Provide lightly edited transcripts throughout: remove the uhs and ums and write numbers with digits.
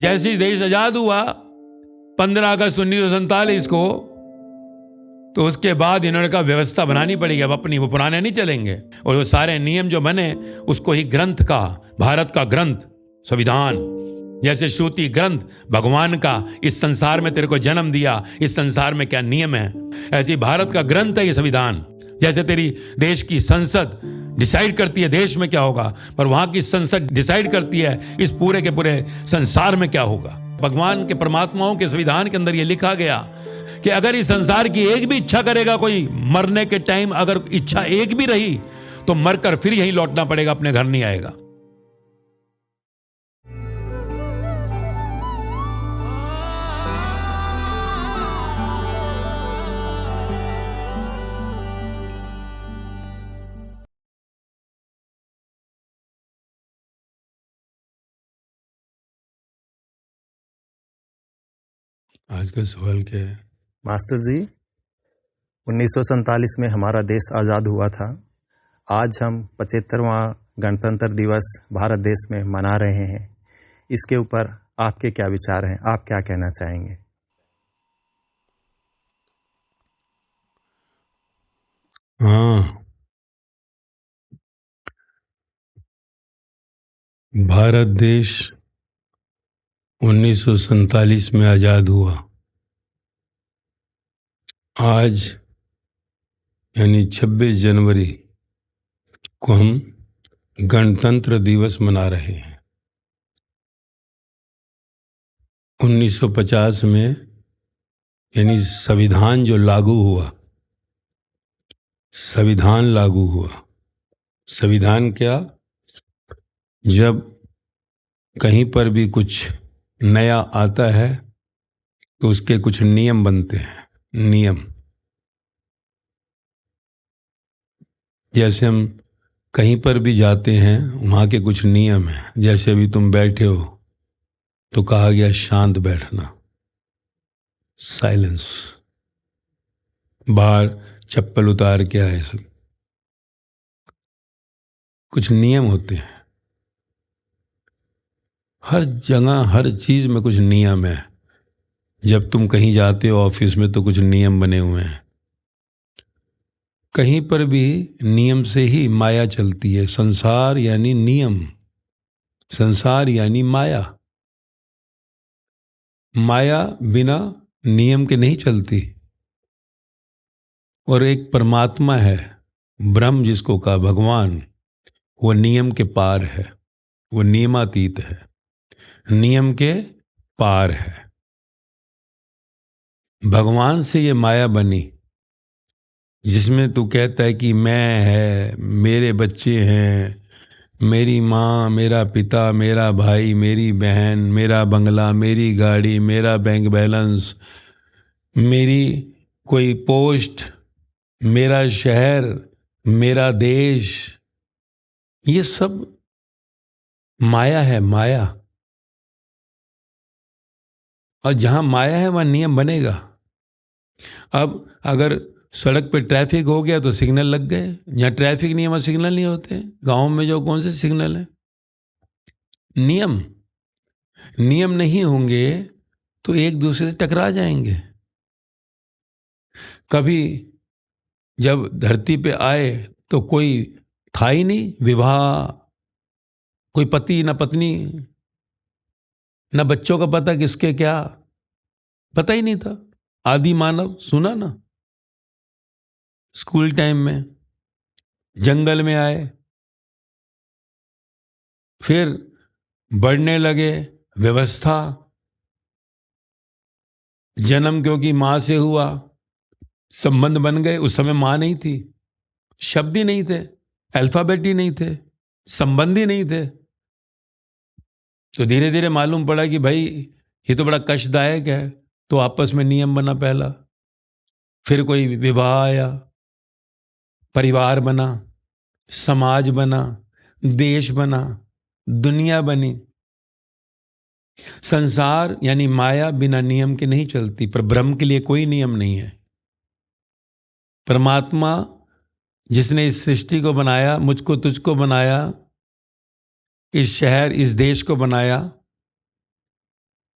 जैसे ही देश आजाद हुआ 15 अगस्त 1947 को, तो उसके बाद इन्होंने कहा व्यवस्था बनानी पड़ेगी, अब अपनी, वो पुराने नहीं चलेंगे। और वो सारे नियम जो बने उसको ही ग्रंथ का, भारत का ग्रंथ संविधान, जैसे श्रुति ग्रंथ भगवान का, इस संसार में तेरे को जन्म दिया, इस संसार में क्या नियम है, ऐसी भारत का ग्रंथ है ये संविधान। जैसे तेरी देश की संसद डिसाइड करती है देश में क्या होगा, पर वहां की संसद डिसाइड करती है इस पूरे के पूरे संसार में क्या होगा। भगवान के, परमात्माओं के संविधान के अंदर ये लिखा गया कि अगर इस संसार की एक भी इच्छा करेगा कोई, मरने के टाइम अगर इच्छा एक भी रही तो मरकर फिर यहीं लौटना पड़ेगा, अपने घर नहीं आएगा। आज का सवाल क्या है? मास्टर जी, 1947 में हमारा देश आज़ाद हुआ था। आज हम 75वां गणतंत्र दिवस भारत देश में मना रहे हैं। इसके ऊपर आपके क्या विचार हैं? आप क्या कहना चाहेंगे? हाँ, भारत देश 1947 में आजाद हुआ। आज यानी 26 जनवरी को हम गणतंत्र दिवस मना रहे हैं। 1950 में यानी संविधान जो लागू हुआ, संविधान लागू हुआ। संविधान क्या? जब कहीं पर भी कुछ नया आता है तो उसके कुछ नियम बनते हैं। नियम जैसे हम कहीं पर भी जाते हैं, वहाँ के कुछ नियम हैं। जैसे अभी तुम बैठे हो तो कहा गया शांत बैठना, साइलेंस, बाहर चप्पल उतार के आए, सब कुछ नियम होते हैं। हर जगह हर चीज में कुछ नियम है। जब तुम कहीं जाते हो ऑफिस में तो कुछ नियम बने हुए हैं। कहीं पर भी नियम से ही माया चलती है। संसार यानी नियम, संसार यानी माया। माया बिना नियम के नहीं चलती। और एक परमात्मा है, ब्रह्म जिसको कहा भगवान, वो नियम के पार है, वो नियमातीत है, नियम के पार है। भगवान से ये माया बनी जिसमें तू कहता है कि मैं है, मेरे बच्चे हैं, मेरी माँ, मेरा पिता, मेरा भाई, मेरी बहन, मेरा बंगला, मेरी गाड़ी, मेरा बैंक बैलेंस, मेरी कोई पोस्ट, मेरा शहर, मेरा देश, ये सब माया है, माया। और जहां माया है वहां नियम बनेगा। अब अगर सड़क पे ट्रैफिक हो गया तो सिग्नल लग गए। यहाँ ट्रैफिक नहीं है वहाँ सिग्नल नहीं होते। गांव में जो कौन से सिग्नल है? नियम। नियम नहीं होंगे तो एक दूसरे से टकरा जाएंगे। कभी जब धरती पे आए तो कोई था ही नहीं विवाह, कोई पति ना पत्नी, ना बच्चों का पता किसके क्या, पता ही नहीं था। आदि मानव सुना ना, स्कूल टाइम में। जंगल में आए, फिर बढ़ने लगे, व्यवस्था। जन्म क्योंकि मां से हुआ, संबंध बन गए। उस समय मां नहीं थी, शब्द ही नहीं थे, अल्फाबेट ही नहीं थे, संबंध ही नहीं थे। तो धीरे धीरे मालूम पड़ा कि भाई ये तो बड़ा कष्टदायक है। तो आपस में नियम बना पहला, फिर कोई विवाह आया, परिवार बना, समाज बना, देश बना, दुनिया बनी। संसार यानी माया बिना नियम के नहीं चलती, पर ब्रह्म के लिए कोई नियम नहीं है। परमात्मा जिसने इस सृष्टि को बनाया, मुझको तुझको बनाया, इस शहर इस देश को बनाया,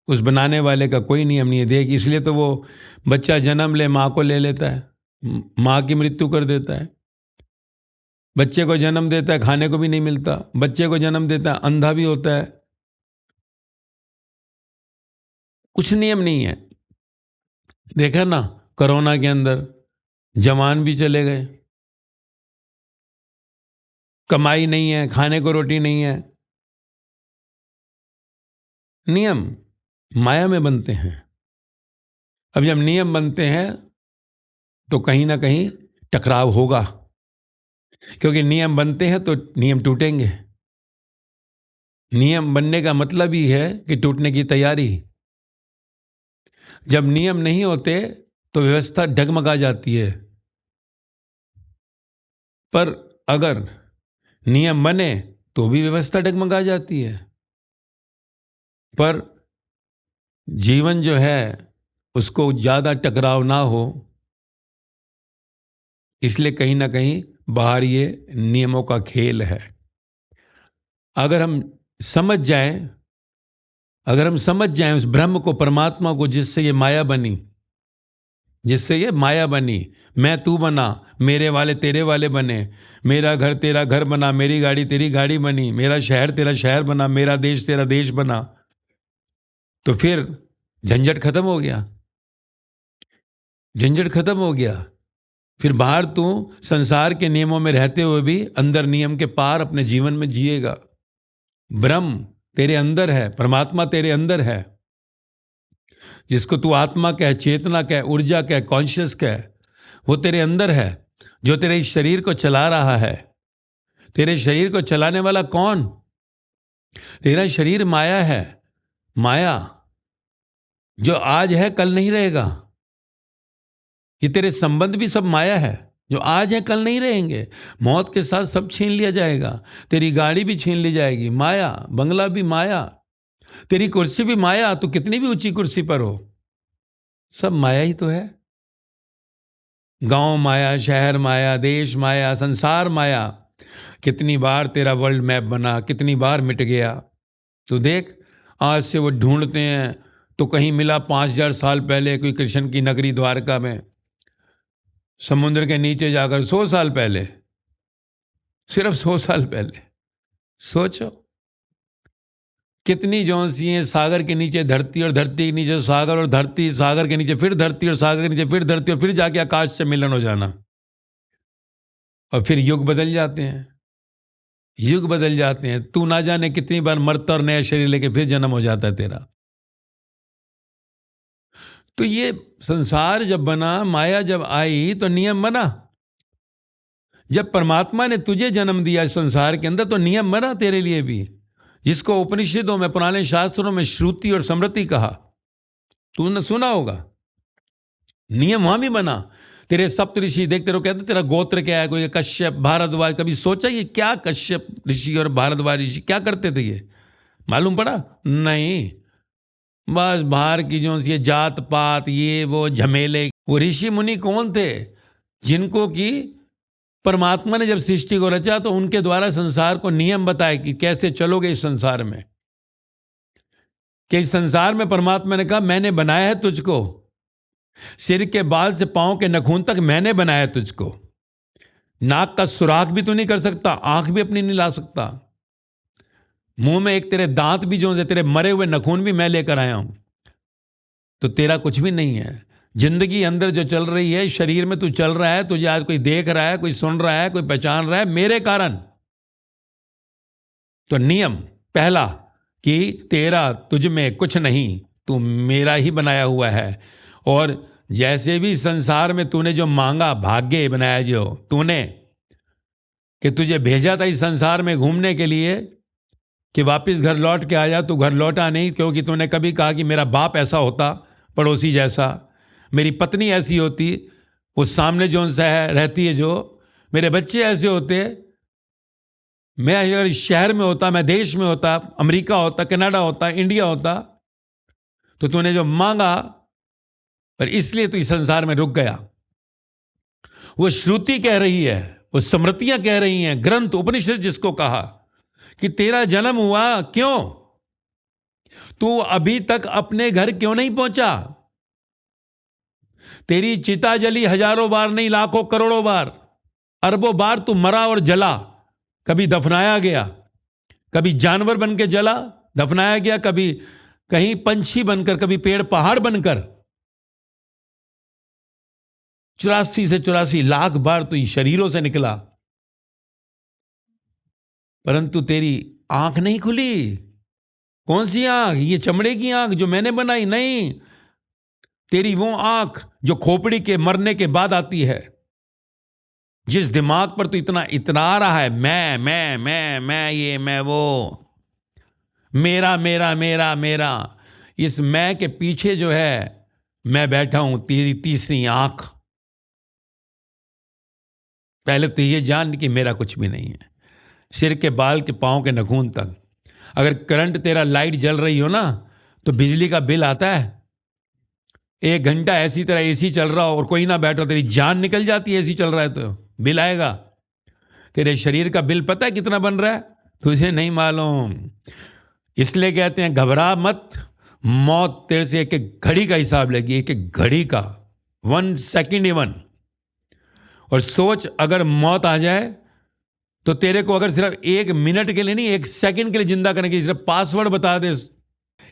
उस बनाने वाले का कोई नियम नहीं है। देख, इसलिए तो वो बच्चा जन्म ले माँ को ले लेता है, माँ की मृत्यु कर देता है। बच्चे को जन्म देता है, खाने को भी नहीं मिलता। बच्चे को जन्म देता है, अंधा भी होता है। कुछ नियम नहीं है। देखा ना, कोरोना के अंदर जवान भी चले गए, कमाई नहीं है, खाने को रोटी नहीं है। नियम माया में बनते हैं। अब जब नियम बनते हैं तो कहीं ना कहीं टकराव होगा, क्योंकि नियम बनते हैं तो नियम टूटेंगे। नियम बनने का मतलब ही है कि टूटने की तैयारी। जब नियम नहीं होते तो व्यवस्था डगमगा जाती है, पर अगर नियम बने तो भी व्यवस्था डगमगा जाती है। पर जीवन जो है उसको ज्यादा टकराव ना हो, इसलिए कहीं ना कहीं बाहर ये नियमों का खेल है। अगर हम समझ जाएं, अगर हम समझ जाएं उस ब्रह्म को, परमात्मा को, जिससे ये माया बनी, जिससे ये माया बनी, मैं तू बना, मेरे वाले तेरे वाले बने, मेरा घर तेरा घर बना, मेरी गाड़ी तेरी गाड़ी बनी, मेरा शहर तेरा शहर बना, मेरा देश तेरा देश बना, तो फिर झंझट खत्म हो गया। झंझट खत्म हो गया। फिर बाहर तू संसार के नियमों में रहते हुए भी अंदर नियम के पार अपने जीवन में जिएगा। ब्रह्म तेरे अंदर है, परमात्मा तेरे अंदर है, जिसको तू आत्मा कह, चेतना कह, ऊर्जा कह, कॉन्शियस कह, वो तेरे अंदर है, जो तेरे इस शरीर को चला रहा है। तेरे शरीर को चलाने वाला कौन? तेरा शरीर माया है। माया जो आज है कल नहीं रहेगा। ये तेरे संबंध भी सब माया है, जो आज है कल नहीं रहेंगे। मौत के साथ सब छीन लिया जाएगा। तेरी गाड़ी भी छीन ली जाएगी, माया। बंगला भी माया, तेरी कुर्सी भी माया। तू कितनी भी ऊंची कुर्सी पर हो, सब माया ही तो है। गांव माया, शहर माया, देश माया, संसार माया। कितनी बार तेरा वर्ल्ड मैप बना, कितनी बार मिट गया। तो देख, आज से वो ढूंढते हैं तो कहीं मिला 5000 साल पहले कोई कृष्ण की नगरी द्वारका में, समुद्र के नीचे जाकर 100 साल पहले, सिर्फ 100 साल पहले। सोचो कितनी जोंसी है। सागर के नीचे धरती, और धरती के नीचे सागर, और धरती, सागर के नीचे फिर धरती, और सागर के नीचे फिर धरती, और फिर जाके आकाश से मिलन हो जाना। और फिर युग बदल जाते हैं, युग बदल जाते हैं। तू ना जाने कितनी बार मरता और नया शरीर लेके फिर जन्म हो जाता है तेरा। तो ये संसार जब बना, माया जब आई, तो नियम बना। जब परमात्मा ने तुझे जन्म दिया इस संसार के अंदर, तो नियम बना तेरे लिए भी, जिसको उपनिषदों में, पुराने शास्त्रों में श्रुति और स्मृति कहा। तूने सुना होगा। नियम वहां भी बना। तेरे सप्तऋषि देख, तेरे को कहते तेरा गोत्र क्या है, कोई कश्यप, भारद्वाज। कभी सोचा ये क्या कश्यप ऋषि और भारद्वाज ऋषि क्या करते थे? ये मालूम पड़ा? नहीं। बस बाहर की जो ये जात पात, ये वो झमेले। वो ऋषि मुनि कौन थे? जिनको कि परमात्मा ने जब सृष्टि को रचा तो उनके द्वारा संसार को नियम बताए कि कैसे चलोगे इस संसार में। कि इस संसार में परमात्मा ने कहा मैंने बनाया है तुझको, सिर के बाल से पांव के नखून तक मैंने बनाया है तुझको। नाक का सुराख भी तू नहीं कर सकता, आंख भी अपनी नहीं ला सकता, मुंह में एक तेरे दांत भी जो है, तेरे मरे हुए नखून भी मैं लेकर आया हूं। तो तेरा कुछ भी नहीं है। जिंदगी अंदर जो चल रही है, शरीर में तू चल रहा है, तुझे आज कोई देख रहा है, कोई सुन रहा है, कोई पहचान रहा है, मेरे कारण। तो नियम पहला कि तेरा तुझ में कुछ नहीं, तू मेरा ही बनाया हुआ है। और जैसे भी संसार में तूने जो मांगा, भाग्य बनाया जो तूने, कि तुझे भेजा था इस संसार में घूमने के लिए कि वापस घर लौट के आ जा, तू घर लौटा नहीं, क्योंकि तूने कभी कहा कि मेरा बाप ऐसा होता, पड़ोसी जैसा, मेरी पत्नी ऐसी होती, वो सामने जो सा है रहती है, जो मेरे बच्चे ऐसे होते, मैं अगर शहर में होता, मैं देश में होता, अमेरिका होता, कनाडा होता, इंडिया होता, तो तूने जो मांगा, पर इसलिए तू इस संसार में रुक गया। वो श्रुति कह रही है, वो स्मृतियां कह रही हैं, ग्रंथ उपनिषद जिसको कहा कि तेरा जन्म हुआ क्यों? तू अभी तक अपने घर क्यों नहीं पहुंचा? तेरी चिता जली हजारों बार नहीं, लाखों करोड़ों बार, अरबों बार तू मरा और जला। कभी दफनाया गया, कभी जानवर बन के जला दफनाया गया, कभी कहीं पंछी बनकर, कभी पेड़ पहाड़ बनकर। 84 से 84 लाख बार तू शरीरों से निकला, परंतु तेरी आंख नहीं खुली। कौन सी आंख? ये चमड़े की आंख जो मैंने बनाई? नहीं, तेरी वो आंख जो खोपड़ी के मरने के बाद आती है। जिस दिमाग पर तू इतना इतरा रहा है, मैं ये, मैं वो, मेरा मेरा मेरा मेरा, इस मैं के पीछे जो है मैं बैठा हूं, तेरी तीसरी आंख। पहले तो ये जान कि मेरा कुछ भी नहीं है, सिर के बाल के पांव के नखून तक। अगर करंट तेरा लाइट जल रही हो ना, तो बिजली का बिल आता है। 1 घंटा ऐसी तरह एसी चल रहा हो और कोई ना बैठो, तेरी जान निकल जाती है। एसी चल रहा है तो बिल आएगा। तेरे शरीर का बिल पता है कितना बन रहा है? तुझे नहीं मालूम। इसलिए कहते हैं घबरा मत, मौत तेरे से एक एक घड़ी का हिसाब लेगी, एक एक घड़ी का, 1 सेकेंड इवन। और सोच, अगर मौत आ जाए तो तेरे को अगर सिर्फ 1 मिनट के लिए नहीं, 1 सेकंड के लिए जिंदा करने की, सिर्फ पासवर्ड बता दे।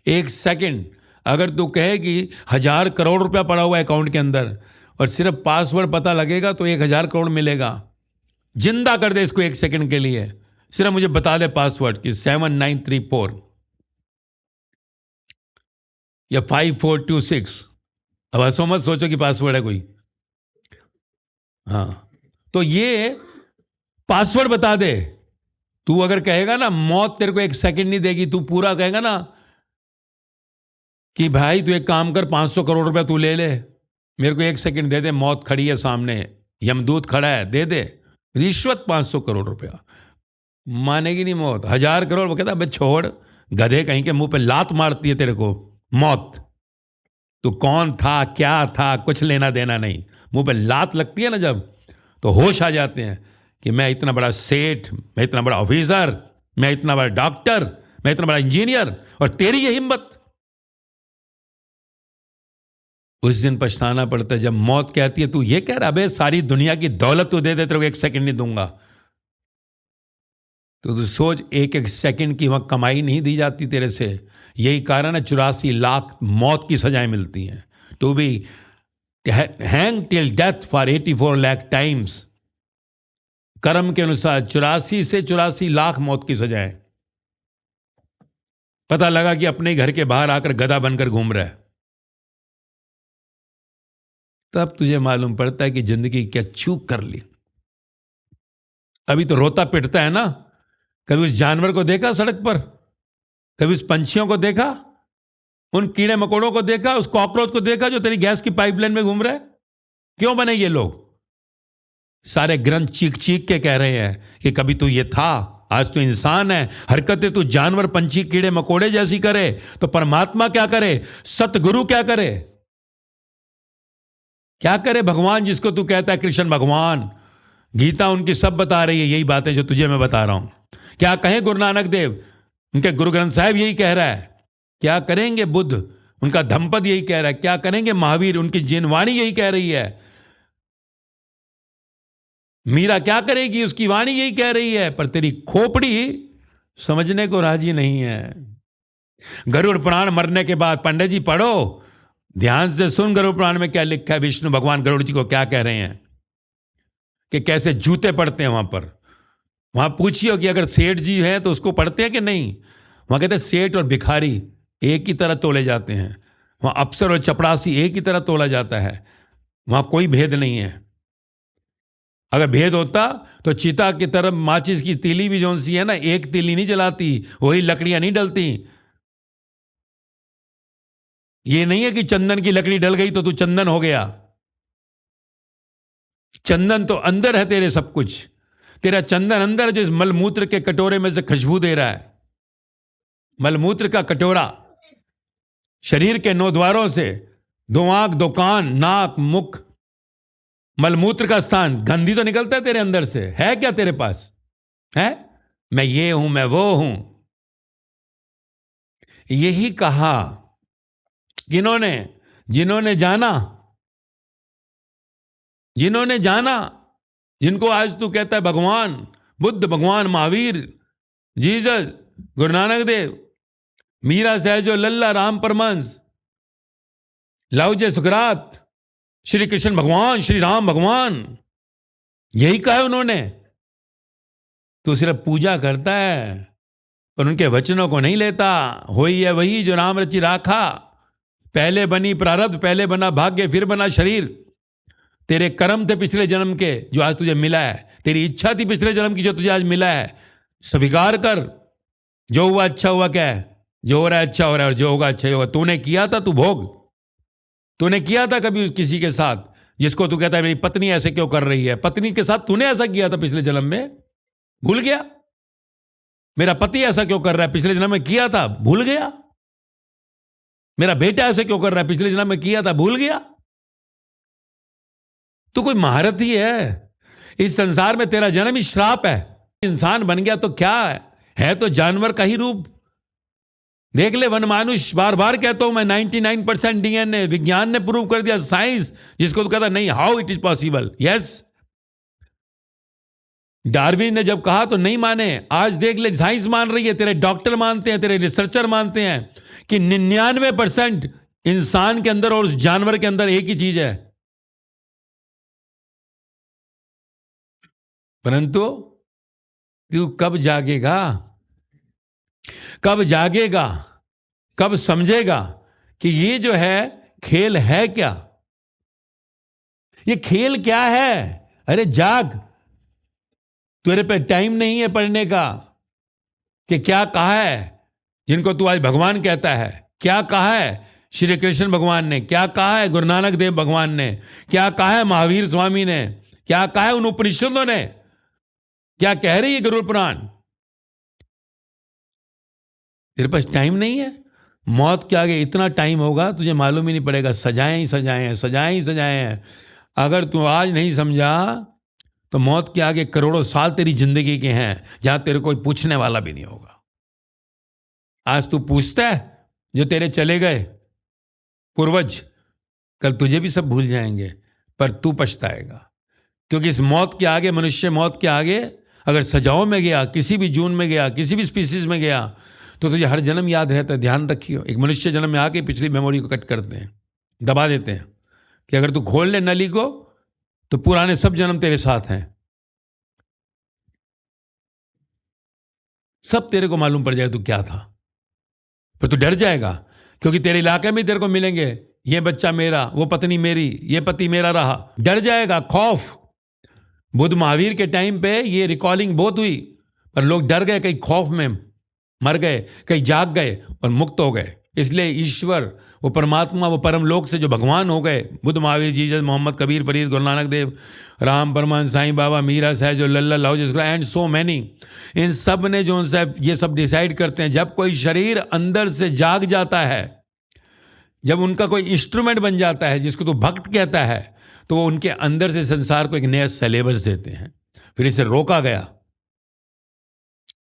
1 सेकंड अगर तू कहे कि 1000 करोड़ रुपया पड़ा हुआ है अकाउंट के अंदर और सिर्फ पासवर्ड पता लगेगा तो 1000 करोड़ मिलेगा। जिंदा कर दे इसको 1 सेकंड के लिए, सिर्फ मुझे बता दे पासवर्ड कि 7934 या 5426। अब हंसो मत, सोचो कि पासवर्ड है कोई। हाँ, तो ये पासवर्ड बता दे। तू अगर कहेगा ना मौत तेरे को 1 सेकंड नहीं देगी, तू पूरा कहेगा ना कि भाई तू एक काम कर, 500 करोड़ रुपया तू ले ले, मेरे को 1 सेकंड दे दे, मौत खड़ी है सामने, यमदूत खड़ा है, दे दे रिश्वत 500 करोड़ रुपया। मानेगी नहीं मौत। 1000 करोड़, वो कहता भाई छोड़, गधे कहीं के मुंह पे लात मारती है तेरे को मौत। तू कौन था, क्या था, कुछ लेना देना नहीं। मुंह पे लात लगती है ना जब, तो होश आ जाते हैं कि मैं इतना बड़ा सेठ, मैं इतना बड़ा ऑफिसर, मैं इतना बड़ा डॉक्टर, मैं इतना बड़ा इंजीनियर, और तेरी ये हिम्मत। उस दिन पछताना पड़ता है जब मौत कहती है तू ये कह रहा, अबे सारी दुनिया की दौलत तू दे दे, तेरे को 1 सेकंड नहीं दूंगा। तो तू सोच, 1 सेकंड की वहां कमाई नहीं दी जाती तेरे से। यही कारण है 84 लाख मौत की सजाएं मिलती हैं। To be hang till death for 84 lakh times. कर्म के अनुसार 84 से 84 लाख मौत की सजाएं। पता लगा कि अपने घर के बाहर आकर गधा बनकर घूम रहा है, तब तुझे मालूम पड़ता है कि जिंदगी क्या चूक कर ली। अभी तो रोता पिटता है ना। कभी उस जानवर को देखा सड़क पर? कभी उस पंछियों को देखा? उन कीड़े मकोड़ों को देखा? उस कॉकरोच को देखा जो तेरी गैस की पाइपलाइन में घूम रहा है? क्यों बने ये लोग? सारे ग्रंथ चीख चीख के कह रहे हैं कि कभी तू ये था, आज तो इंसान है। हरकतें तू जानवर, पंछी, कीड़े मकोड़े जैसी करे तो परमात्मा क्या करे? सतगुरु क्या करे? क्या करे भगवान, जिसको तू कहता है कृष्ण भगवान? गीता उनकी सब बता रही है यही बातें जो तुझे मैं बता रहा हूं। क्या कहें गुरु नानक देव? उनके गुरु ग्रंथ साहिब यही कह रहा है। क्या करेंगे बुद्ध? उनका धम्मपद यही कह रहा है। क्या करेंगे महावीर? उनकी जिनवाणी यही कह रही है। मीरा क्या करेगी? उसकी वाणी यही कह रही है। पर तेरी खोपड़ी समझने को राजी नहीं है। गरुड़ पुराण मरने के बाद, पंडित जी पढ़ो, ध्यान से सुन, गरुड़ पुराण में क्या लिखा है, विष्णु भगवान गरुड़ जी को क्या कह रहे हैं, कि कैसे जूते पड़ते हैं वहां पर। वहां पूछिए कि अगर सेठ जी है तो उसको पढ़ते हैं कि नहीं। वहां कहते हैं सेठ और भिखारी एक ही तरह तोले जाते हैं। वहां अफसर और चपरासी एक ही तरह तोला जाता है। वहां कोई भेद नहीं है। अगर भेद होता तो चिता की तरफ माचिस की तीली भी जो सी है ना, एक तीली नहीं जलाती, वही लकड़ियां नहीं डलती। ये नहीं है कि चंदन की लकड़ी डल गई तो तू चंदन हो गया। चंदन तो अंदर है तेरे, सब कुछ तेरा चंदन अंदर है, जो इस मलमूत्र के कटोरे में से खुशबू दे रहा है। मलमूत्र का कटोरा, शरीर के 9 द्वारों से, 2 आंख, 2 कान, नाक, मुख, मलमूत्र का स्थान, गंदी तो निकलता है तेरे अंदर से। है क्या तेरे पास? है मैं ये हूं, मैं वो हूं। यही कहा किन्होंने? जिन्होंने जाना, जिनको आज तू कहता है भगवान बुद्ध, भगवान महावीर, जीसस, गुरु नानक देव, मीरा सहजो लल्ला, राम परमहंस, लाओजे सुकरात, श्री कृष्ण भगवान, श्री राम भगवान, यही कहा है उन्होंने। तो सिर्फ पूजा करता है पर उनके वचनों को नहीं लेता। होई है वही जो राम रचि राखा, पहले बनी प्रारब्ध, पहले बना भाग्य, फिर बना शरीर। तेरे कर्म थे पिछले जन्म के जो आज तुझे मिला है, तेरी इच्छा थी पिछले जन्म की जो तुझे आज मिला है। स्वीकार कर, जो हुआ अच्छा हुआ, क्या है जो हो रहा है अच्छा हो रहा है, और जो होगा अच्छा ही होगा। तूने किया था, तू भोग। तूने किया था कभी किसी के साथ जिसको तू कहता है मेरी पत्नी ऐसे क्यों कर रही है? पत्नी के साथ तूने ऐसा किया था पिछले जन्म में, भूल गया? मेरा पति ऐसा क्यों कर रहा है, पिछले जन्म में किया था, भूल गया? मेरा बेटा ऐसे क्यों कर रहा है, पिछले जन्म में किया था, भूल गया? तू कोई महारथी है? इस संसार में तेरा जन्म ही श्राप है। इंसान बन गया तो क्या है तो जानवर का ही रूप। देख ले वन मानुष, बार बार कहता हूं मैं, 99% डीएनए, विज्ञान ने प्रूव कर दिया, साइंस जिसको तो कहता नहीं, how it is possible. Yes, Darwin ने जब कहा तो नहीं माने, आज देख ले साइंस मान रही है, तेरे डॉक्टर मानते हैं, तेरे रिसर्चर मानते हैं कि 99% इंसान के अंदर और उस जानवर के अंदर एक ही चीज है। परंतु तू कब जागेगा, कब जागेगा, कब समझेगा कि ये जो है खेल है क्या? ये खेल क्या है? अरे जाग, तेरे पे टाइम नहीं है पढ़ने का कि क्या कहा है जिनको तू आज भगवान कहता है। क्या कहा है श्री कृष्ण भगवान ने, क्या कहा है गुरु नानक देव भगवान ने, क्या कहा है महावीर स्वामी ने, क्या कहा है उन उपनिषदों ने, क्या कह रही है गरुड़ पुराण? तेरे पास टाइम नहीं है। मौत के आगे इतना टाइम होगा तुझे मालूम ही नहीं पड़ेगा। सजाएं ही सजाएं हैं, सजाएं ही सजाएं हैं। अगर तू आज नहीं समझा तो मौत के आगे करोड़ों साल तेरी जिंदगी के हैं जहां तेरे कोई पूछने वाला भी नहीं होगा। आज तू पूछता है, जो तेरे चले गए पूर्वज कल तुझे भी सब भूल जाएंगे, पर तू पछताएगा। क्योंकि इस मौत के आगे, मनुष्य मौत के आगे अगर सजाओं में गया, किसी भी जून में गया, किसी भी स्पीसीज में गया, तो तुझे हर जन्म याद रहता है। ध्यान रखियो, एक मनुष्य जन्म में आके पिछली मेमोरी को कट करते हैं, दबा देते हैं कि अगर तू खोल ले नली को तो पुराने सब जन्म तेरे साथ हैं, सब तेरे को मालूम पड़ जाए तू क्या था। पर तू डर जाएगा क्योंकि तेरे इलाके में तेरे को मिलेंगे, ये बच्चा मेरा, वो पत्नी मेरी, ये पति मेरा रहा। डर जाएगा, खौफ। बुद्ध महावीर के टाइम पे ये रिकॉलिंग बहुत हुई, पर लोग डर गए, कहीं खौफ में मर गए, कहीं जाग गए और मुक्त हो गए। इसलिए ईश्वर, वो परमात्मा, वो परम लोक से जो भगवान हो गए, Buddha Mahavir, Jesus, Mohammad, Kabir, Farid, Guru Nanak Dev, Ram Paramhans, Sai Baba, Meera Sahajo Lalla, लाओजे and so many, इन सब ने जो ये सब डिसाइड करते हैं, जब कोई शरीर अंदर से जाग जाता है, जब उनका कोई इंस्ट्रूमेंट बन जाता है जिसको तो भक्त कहता है, तो वो उनके अंदर से संसार को एक नया सिलेबस देते हैं। फिर इसे रोका गया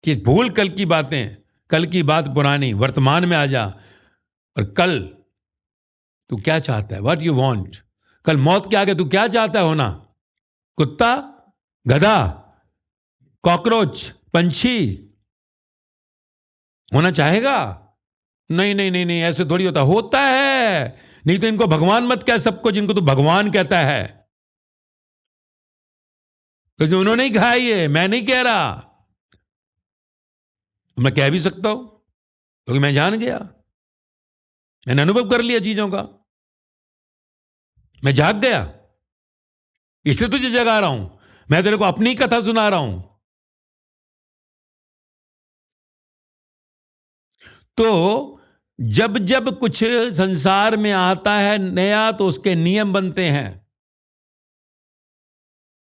कि भूल कल की बातें, कल की बात पुरानी, वर्तमान में आ जा। और कल तू क्या चाहता है, व्हाट यू वांट? कल मौत के आगे तू क्या चाहता है होना? कुत्ता, गधा, कॉकरोच, पंछी होना चाहेगा? नहीं नहीं नहीं नहीं, ऐसे थोड़ी होता। होता है, नहीं तो इनको भगवान मत कह सबको जिनको तू भगवान कहता है, क्योंकि उन्होंने ही कहा, ये मैं नहीं कह रहा। मैं कह भी सकता हूं क्योंकि मैं जान गया, मैंने अनुभव कर लिया चीजों का, मैं जाग गया, इसलिए तुझे जगा रहा हूं। मैं तेरे को अपनी कथा सुना रहा हूं। तो जब जब कुछ संसार में आता है नया तो उसके नियम बनते हैं।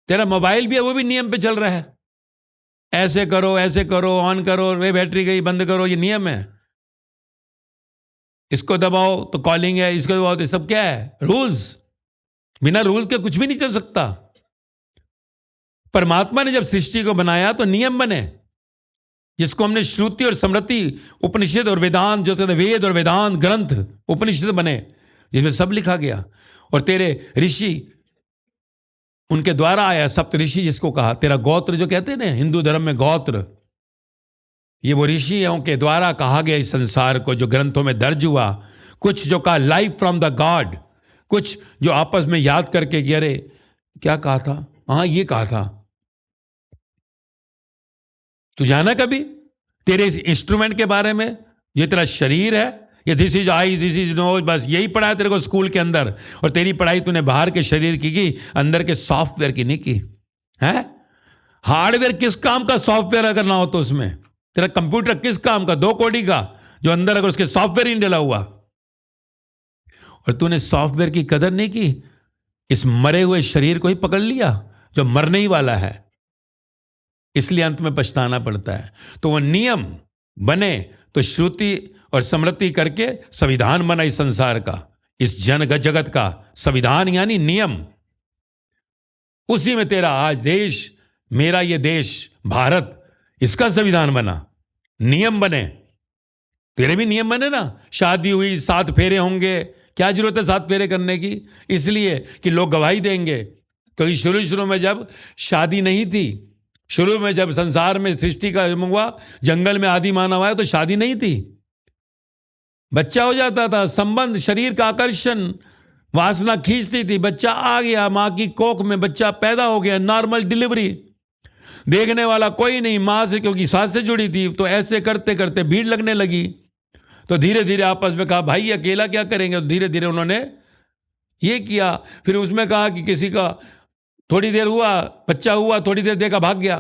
तेरा मोबाइल भी है, वो भी नियम पे चल रहा है, ऐसे करो, ऑन करो, वे बैटरी गई, बंद करो, ये नियम है। इसको दबाओ तो कॉलिंग है, इसको दबाओ तो सब क्या है? रूल्स। बिना रूल के कुछ भी नहीं चल सकता। परमात्मा ने जब सृष्टि को बनाया तो नियम बने, जिसको हमने श्रुति और स्मृति, उपनिषद और वेदांत, जो कहते वेद और वेदांत ग्रंथ उपनिषद बने, जिसमें सब लिखा गया। और तेरे ऋषि, उनके द्वारा आया सप्त ऋषि, जिसको कहा तेरा गोत्र, जो कहते हैं ना हिंदू धर्म में गोत्र, ये वो ऋषियों के द्वारा कहा गया इस संसार को, जो ग्रंथों में दर्ज हुआ। कुछ जो कहा लाइफ फ्रॉम द गॉड, कुछ जो आपस में याद करके कि अरे क्या कहा था, हाँ ये कहा था। तू जाना कभी तेरे इस इंस्ट्रूमेंट के बारे में, ये तेरा शरीर है, ये this is eye, this is nose, बस यही पढ़ा तेरे को स्कूल के अंदर। और तेरी पढ़ाई तूने बाहर के शरीर की अंदर के सॉफ्टवेयर की नहीं की है। हार्डवेयर किस काम का सॉफ्टवेयर अगर ना हो तो उसमें तेरा कंप्यूटर किस काम का, 2 कौड़ी का, जो अंदर अगर उसके सॉफ्टवेयर ही डला हुआ। और तूने सॉफ्टवेयर की कदर नहीं की, इस मरे हुए शरीर को ही पकड़ लिया जो मरने ही वाला है। इसलिए अंत में पछताना पड़ता है। तो वो नियम बने तो श्रुति और स्मृति करके संविधान बना इस संसार का, इस जगत का संविधान यानी नियम। उसी में तेरा आज देश, मेरा ये देश भारत, इसका संविधान बना, नियम बने। तेरे भी नियम बने ना, शादी हुई 7 फेरे होंगे। क्या जरूरत है 7 फेरे करने की? इसलिए कि लोग गवाही देंगे। क्योंकि शुरू में जब शादी नहीं थी, शुरू में जब संसार में सृष्टि का जन्म हुआ, जंगल में आदि मानव आया तो शादी नहीं थी। बच्चा हो जाता था, संबंध, शरीर का आकर्षण, वासना खींचती थी, बच्चा आ गया, मां की कोख में बच्चा पैदा हो गया, नॉर्मल डिलीवरी। देखने वाला कोई नहीं, मां से, क्योंकि सांस से जुड़ी थी। तो ऐसे करते करते भीड़ लगने लगी। तो धीरे धीरे आपस में कहा भाई अकेला क्या करेंगे। तो धीरे धीरे उन्होंने ये किया। फिर उसमें कहा कि किसी का थोड़ी देर हुआ, बच्चा हुआ, थोड़ी देर देखा भाग गया।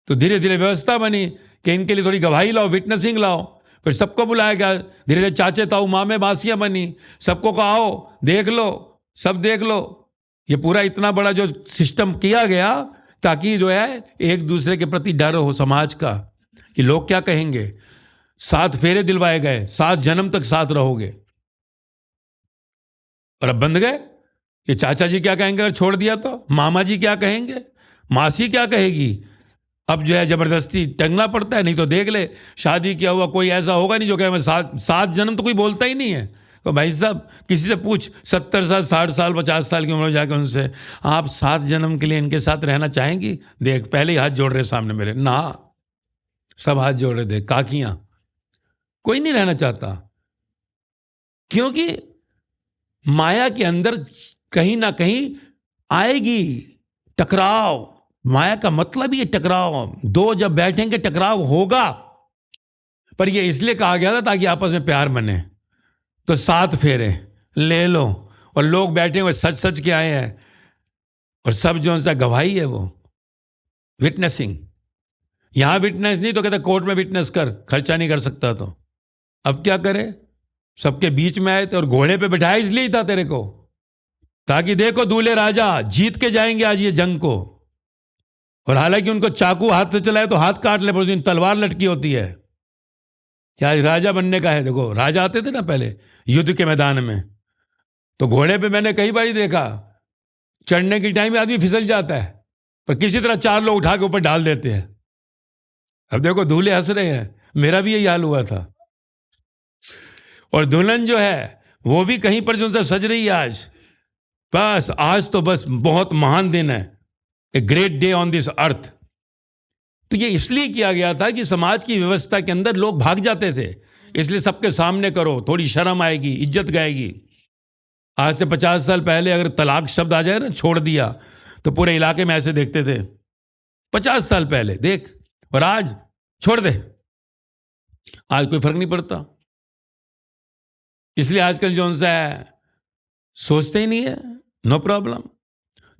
तो धीरे धीरे व्यवस्था बनी कि इनके लिए थोड़ी गवाही लाओ, विटनेसिंग लाओ। फिर सबको बुलाया गया। धीरे धीरे चाचे ताऊ मामे मासियां बनी, सबको कहा आओ देख लो, सब देख लो। ये पूरा इतना बड़ा जो सिस्टम किया गया ताकि जो है एक दूसरे के प्रति डर हो समाज का कि लोग क्या कहेंगे। 7 फेरे दिलवाए गए, 7 जन्म तक साथ रहोगे। और अब बंध गए। ये चाचा जी क्या कहेंगे अगर छोड़ दिया तो, मामा जी क्या कहेंगे, मासी क्या कहेगी। अब जो है जबरदस्ती टंगना पड़ता है। नहीं तो देख ले, शादी किया हुआ कोई ऐसा होगा नहीं जो कहे मैं 7 जन्म तो कोई बोलता ही नहीं है। तो भाई साहब किसी से पूछ, 70 साल 60 साल 50 साल की उम्र में जाकर उनसे, आप 7 जन्म के लिए इनके साथ रहना चाहेंगी? देख पहले ही हाथ जोड़ रहे सामने मेरे, ना सब हाथ जोड़ रहे थे, काकियां। कोई नहीं रहना चाहता, क्योंकि माया के अंदर कहीं ना कहीं आएगी टकराव। माया का मतलब ही टकराव, 2 जब बैठेंगे टकराव होगा। पर यह इसलिए कहा गया था ताकि आपस में प्यार बने। तो 7 फेरे ले लो, और लोग बैठे हुए सच सच के आए हैं, और सब जो सा गवाही है वो विटनेसिंग। यहां विटनेस नहीं तो कहते कोर्ट में विटनेस कर, खर्चा नहीं कर सकता तो अब क्या करे। सबके बीच में आए थे और घोड़े पे बिठाया इसलिए था तेरे को, ताकि देखो दूल्हे राजा जीत के जाएंगे आज ये जंग को। और हालांकि उनको चाकू हाथ से चलाए तो हाथ काट ले, पर उस दिन तलवार लटकी होती है। क्या राजा बनने का है? देखो राजा आते थे ना पहले युद्ध के मैदान में, तो घोड़े पे मैंने कई बार देखा, चढ़ने की टाइम में आदमी फिसल जाता है, पर किसी तरह 4 लोग उठा के ऊपर डाल देते हैं। अब देखो दूल्हे हंस रहे हैं, मेरा भी यही हाल हुआ था। और दुल्हन जो है वो भी कहीं पर जो सज रही है आज। बस आज तो बस बहुत महान दिन है, a great day on this earth. तो ये इसलिए किया गया था कि समाज की व्यवस्था के अंदर लोग भाग जाते थे, इसलिए सबके सामने करो, थोड़ी शर्म आएगी, इज्जत गाएगी। आज से 50 साल पहले अगर तलाक शब्द आ जाए ना, छोड़ दिया, तो पूरे इलाके में ऐसे देखते थे। 50 साल पहले देख, और आज छोड़ दे, आज कोई फर्क नहीं पड़ता। इसलिए आजकल जो उनसे सोचते ही नहीं है, नो प्रॉब्लम।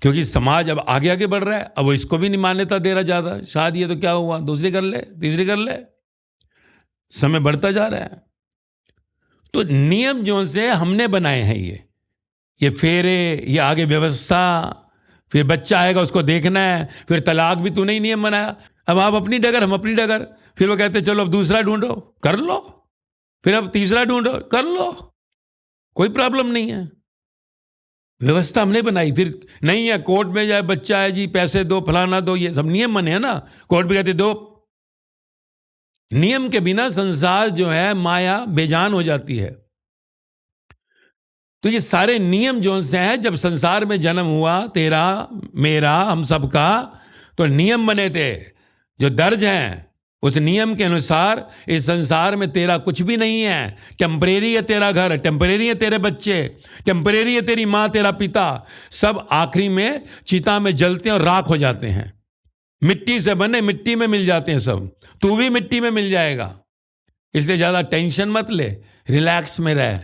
क्योंकि समाज अब आगे आगे बढ़ रहा है, अब वो इसको भी नहीं मान्यता दे रहा ज्यादा। शादी है तो क्या हुआ, दूसरी कर ले, तीसरी कर ले, समय बढ़ता जा रहा है। तो नियम जो से हमने बनाए हैं, ये फेरे, ये आगे व्यवस्था, फिर बच्चा आएगा उसको देखना है, फिर तलाक भी तूने ही नियम बनाया। अब आप अपनी डगर, हम अपनी डगर। फिर वो कहते चलो अब दूसरा ढूंढो, कर लो। फिर अब तीसरा ढूंढो, कर लो, कोई प्रॉब्लम नहीं है। व्यवस्था हमने बनाई। फिर नहीं है कोर्ट में जाए, बच्चा है जी पैसे दो, फलाना दो, ये सब नियम बने हैं ना। कोर्ट भी कहते दो, नियम के बिना संसार जो है माया बेजान हो जाती है। तो ये सारे नियम जो से हैं, जब संसार में जन्म हुआ तेरा मेरा हम सबका, तो नियम बने थे जो दर्ज हैं। उस नियम के अनुसार इस संसार में तेरा कुछ भी नहीं है। टेम्परेरी है तेरा घर, टेम्परेरी है तेरे बच्चे, टेम्परेरी है तेरी माँ तेरा पिता, सब आखिरी में चिता में जलते हैं और राख हो जाते हैं। मिट्टी से बने मिट्टी में मिल जाते हैं सब। तू भी मिट्टी में मिल जाएगा। इसलिए ज्यादा टेंशन मत ले, रिलैक्स में रह।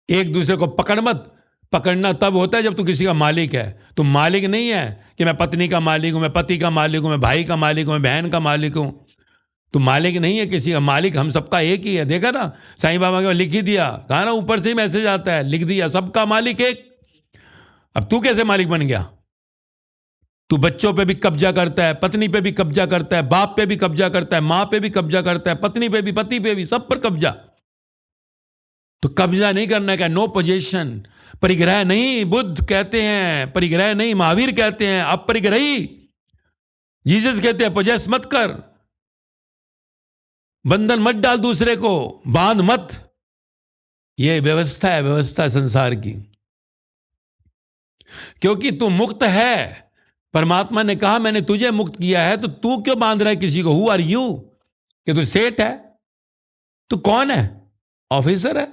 एक दूसरे को पकड़ मत। पकड़ना तब होता है जब तू किसी का मालिक है। तू मालिक नहीं है कि मैं पत्नी का मालिक हूं, मैं पति का मालिक हूं, मैं भाई का मालिक हूं, मैं बहन का मालिक हूं। तू मालिक नहीं है किसी का। मालिक हम सबका एक ही है। देखा ना, साईं बाबा के लिख ही दिया, कहा ना ऊपर से ही मैसेज आता है, लिख दिया सबका मालिक एक। अब तू कैसे मालिक बन गया? तू बच्चों पे भी कब्जा करता है, पत्नी पे भी कब्जा करता है, बाप पे भी कब्जा करता है, मां पे भी कब्जा करता है, पत्नी पे भी, पति पे भी, सब पर कब्जा। तो कब्जा नहीं करना का, नो पोजेशन। परिग्रह नहीं, बुद्ध कहते हैं परिग्रह नहीं, महावीर कहते हैं अपरिग्रही। जीसस कहते हैं पोजेस मत कर, बंधन मत डाल दूसरे को, बांध मत। यह व्यवस्था है, व्यवस्था संसार की। क्योंकि तू मुक्त है। परमात्मा ने कहा मैंने तुझे मुक्त किया है, तो तू क्यों बांध रहा है किसी को? Who are you? कि तू सेठ है? तू कौन है? ऑफिसर है?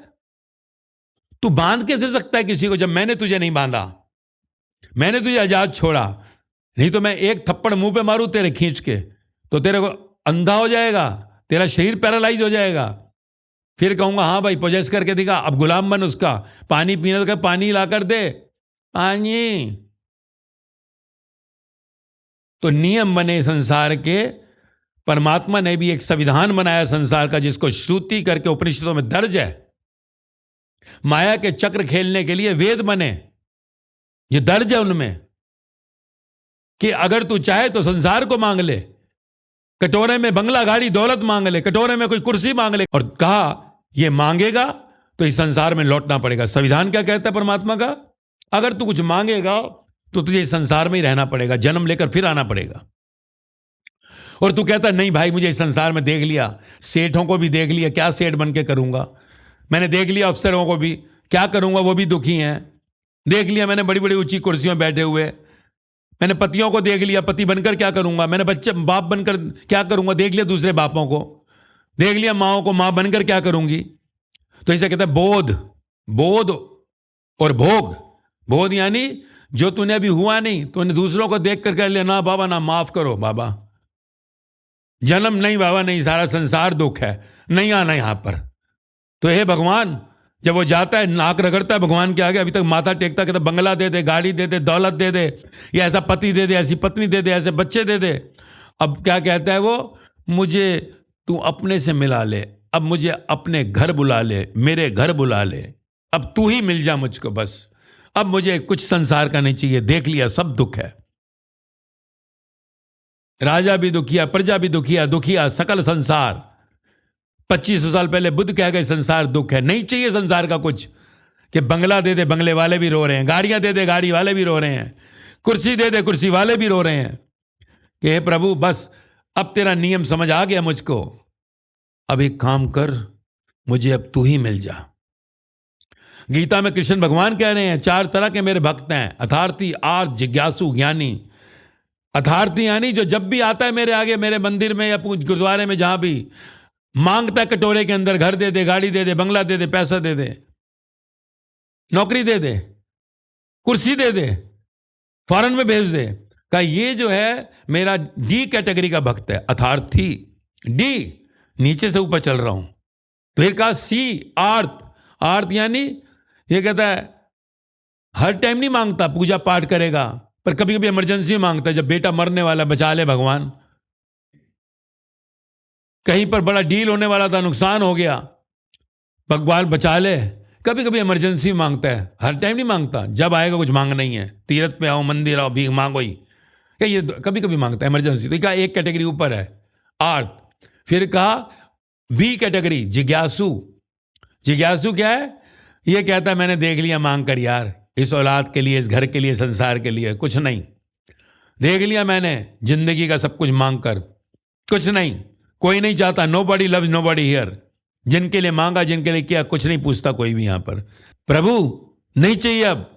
तू बांध कैसे सकता है किसी को जब मैंने तुझे नहीं बांधा? मैंने तुझे आजाद छोड़ा। नहीं तो मैं एक थप्पड़ मुंह पे मारूं तेरे खींच के, तो तेरे को अंधा हो जाएगा, तेरा शरीर पैरालाइज हो जाएगा। फिर कहूंगा हाँ भाई पोजेस करके दिखा, अब गुलाम बन उसका। पानी पीने का, पानी लाकर दे, पानी। तो नियम बने संसार के। परमात्मा ने भी एक संविधान बनाया संसार का, जिसको श्रुति करके उपनिषदों में दर्ज है। माया के चक्र खेलने के लिए वेद बने, ये दर्ज है उनमें कि अगर तू चाहे तो संसार को मांग ले, कटोरे में बंगला गाड़ी दौलत मांग ले, कटोरे में कोई कुर्सी मांग ले, और कहा ये मांगेगा तो इस संसार में लौटना पड़ेगा। संविधान क्या कहता है परमात्मा का? अगर तू कुछ मांगेगा तो तुझे इस संसार में ही रहना पड़ेगा, जन्म लेकर फिर आना पड़ेगा। और तू कहता नहीं भाई मुझे इस संसार में देख लिया, सेठों को भी देख लिया, क्या सेठ बन के करूंगा? मैंने देख लिया अफसरों को भी, क्या करूंगा, वो भी दुखी हैं। देख लिया मैंने बड़ी बड़ी ऊंची कुर्सियों में बैठे हुए। मैंने पतियों को देख लिया, पति बनकर क्या करूंगा? मैंने बच्चे बाप बनकर क्या करूंगा? देख लिया दूसरे बापों को, देख लिया माओ को, मां बनकर क्या करूंगी? तो इसे कहता है बोध। बोध और भोग। बोध यानी जो तूने अभी हुआ नहीं, तूने दूसरों को देख कर लिया, ना बाबा ना, माफ करो बाबा, जन्म नहीं बाबा नहीं, सारा संसार दुख है, नहीं आना यहां पर। तो हे भगवान, जब वो जाता है नाक रगड़ता है भगवान के आगे, अभी तक माथा टेकता, कहता बंगला दे दे, गाड़ी दे दे, दौलत दे दे, या ऐसा पति दे दे, ऐसी पत्नी दे दे, ऐसे बच्चे दे दे। अब क्या कहता है वो? मुझे तू अपने से मिला ले, अब मुझे अपने घर बुला ले, मेरे घर बुला ले, अब तू ही मिल जा मुझको बस, अब मुझे कुछ संसार का नहीं चाहिए, देख लिया सब दुख है। राजा भी दुखिया, प्रजा भी दुखिया, दुखिया सकल संसार। 2500 साल पहले बुद्ध कह गए संसार दुख है, नहीं चाहिए संसार का कुछ। कि बंगला दे दे, बंगले वाले भी रो रहे हैं, गाड़ियां दे दे, गाड़ी वाले भी रो रहे हैं, कुर्सी दे दे, कुर्सी वाले भी रो रहे हैं। कि हे प्रभु बस अब तेरा नियम समझ आ गया मुझको, अब एक काम कर, मुझे अब तू ही मिल जा। गीता में कृष्ण भगवान कह रहे हैं 4 तरह के मेरे भक्त हैं, अर्थार्थी, आर्त, जिज्ञासु, ज्ञानी। अर्थार्थी यानी जो जब भी आता है मेरे आगे, मेरे मंदिर में या गुरुद्वारे में, जहां भी मांगता है कटोरे के अंदर, घर दे दे, गाड़ी दे दे, बंगला दे दे, पैसा दे दे, नौकरी दे दे, कुर्सी दे दे, फॉरेन में भेज दे, का ये जो है मेरा डी कैटेगरी का भक्त है, अर्थार्थी। डी, नीचे से ऊपर चल रहा हूं। फिर कहा सी, आर्त। आर्त यानी ये कहता है हर टाइम नहीं मांगता, पूजा पाठ करेगा, पर कभी कभी इमरजेंसी में मांगता है, जब बेटा मरने वाला, बचा ले भगवान, कहीं पर बड़ा डील होने वाला था, नुकसान हो गया, भगवान बचा ले। कभी कभी इमरजेंसी मांगता है, हर टाइम नहीं मांगता, जब आएगा कुछ मांग नहीं है, तीर्थ पे आओ, मंदिर आओ, भीख मांगो ही, क्या ये कभी कभी मांगता है इमरजेंसी। तो कहा एक कैटेगरी ऊपर है, आर्त। फिर कहा बी कैटेगरी, जिज्ञासु। जिज्ञासु क्या है? ये कहता है मैंने देख लिया मांग कर यार, इस औलाद के लिए, इस घर के लिए, संसार के लिए कुछ नहीं, देख लिया मैंने जिंदगी का सब कुछ मांग कर, कुछ नहीं, कोई नहीं चाहता, nobody loves nobody here। जिनके लिए मांगा, जिनके लिए किया, कुछ नहीं पूछता कोई भी यहां पर। प्रभु नहीं चाहिए अब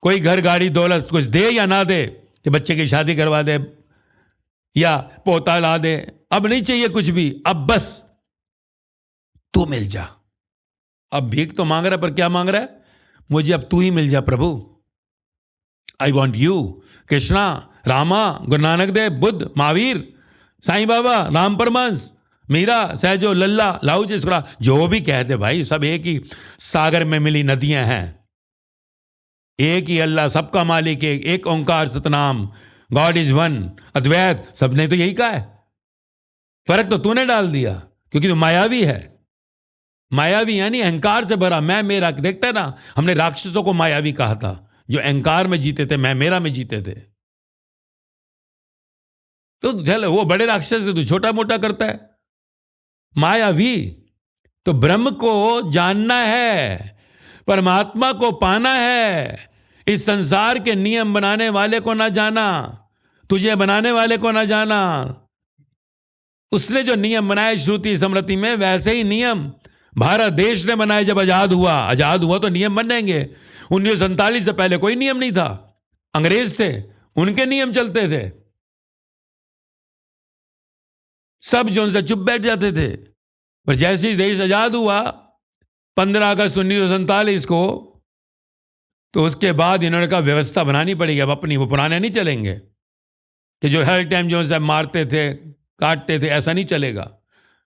कोई घर गाड़ी दौलत कुछ दे या ना दे, कि बच्चे की शादी करवा दे या पोता ला दे, अब नहीं चाहिए कुछ भी। अब बस तू मिल जा। अब भीख तो मांग रहा है, पर क्या मांग रहा है? मुझे अब तू ही मिल जा प्रभु। I want you. Krishna, Rama, Guru Nanak देव, बुद्ध, महावीर, साईं बाबा, राम परमहंस, मीरा, सहजो, लल्ला, लाऊ जी, सुरा, जो भी कहते भाई, सब एक ही सागर में मिली नदियां हैं। एक ही अल्लाह, सबका मालिक एक ओंकार सतनाम, गॉड इज वन, अद्वैत, सबने तो यही कहा है। फर्क तो तूने डाल दिया, क्योंकि तू मायावी है। मायावी यानी अहंकार से भरा, मैं मेरा। देखता है ना, हमने राक्षसों को मायावी कहा था, जो अहंकार में जीते थे, मैं मेरा में जीते थे। तो चल, वो बड़े राक्षस से तू छोटा मोटा करता है। मायावी तो ब्रह्म को जानना है, परमात्मा को पाना है। इस संसार के नियम बनाने वाले को ना जाना, तुझे बनाने वाले को ना जाना। उसने जो नियम बनाए श्रुति स्मृति में, वैसे ही नियम भारत देश ने बनाए। जब आजाद हुआ तो नियम बनेंगे। 1947 से पहले कोई नियम नहीं था। अंग्रेज थे, उनके नियम चलते थे। सब जो उनसे चुप बैठ जाते थे। पर जैसे ही देश आजाद हुआ 15 अगस्त 1947 को, तो उसके बाद इन्होंने कहा व्यवस्था बनानी पड़ेगी अब अपनी। वो पुराने नहीं चलेंगे कि जो हर टाइम जो है मारते थे, काटते थे, ऐसा नहीं चलेगा।